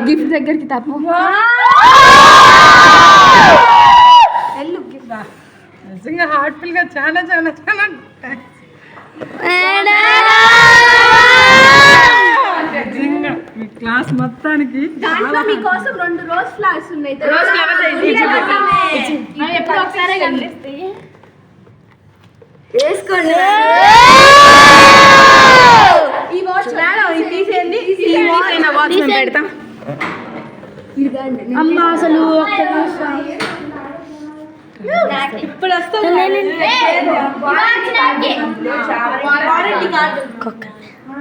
Gift దగ్గరికి తప్పు. నిజంగా హార్ట్ఫుల్ గా చాలా చాలా చాలా నిజంగా మీ క్లాస్ మొత్తానికి దాంట్లో మీకోసం 2 రోజ్ ఫ్లవర్స్ ఉన్నాయి. ఎప్పుడు ఒకసారి కనిపిస్తాయి. వేసుకోండి. ఈ వాచ్ తీసేయండి. పెడతాం. అమ్మ అసలు ఇప్పుడు వస్తుంది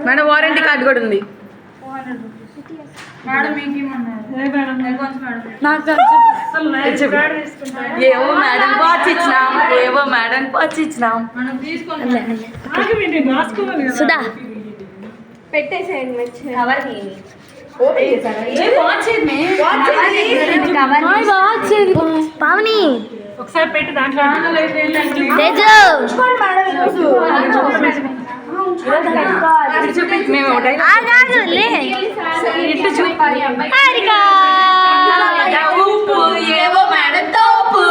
మేడం. వారంటీ కార్డు కూడా ఉంది ఏవో మేడం వాచ్ ఇచ్చినాం. ఏవో మేడం వాచ్ ఇచ్చినాం. సుధా పెట్టేసేయండి. పావని ఒకసారి పెట్టి దాంట్లో మేము ఉప్పు ఏవో మేడం తోపు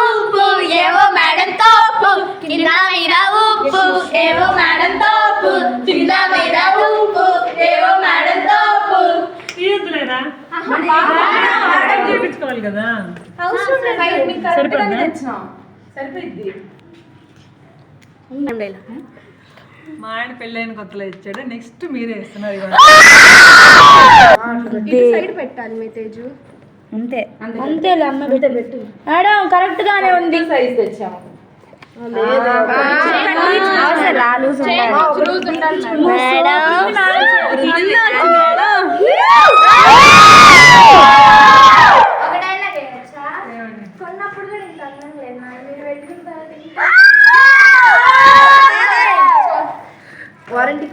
ఉప్పు ఏవో మేడం తోపు కింద మీద ఉప్పు ఏవో మేడం తోపు కింద మీద ఉప్పు ఏవో మేడం తోపు తీయద్దులేదా చేయించుకోవాలి కదా. సరిపోయింది. మా ఆయన పెళ్ళైన కొత్తలో ఇచ్చాడు. నెక్స్ట్ మీరే ఇస్తున్నారు. సైడ్ పెట్టాలి మీ తేజు. అంతే అంతేలే అమ్మ పెట్టు మేడం కరెక్ట్ గానే ఉంది. సైజ్ తెచ్చాము. వారంటీ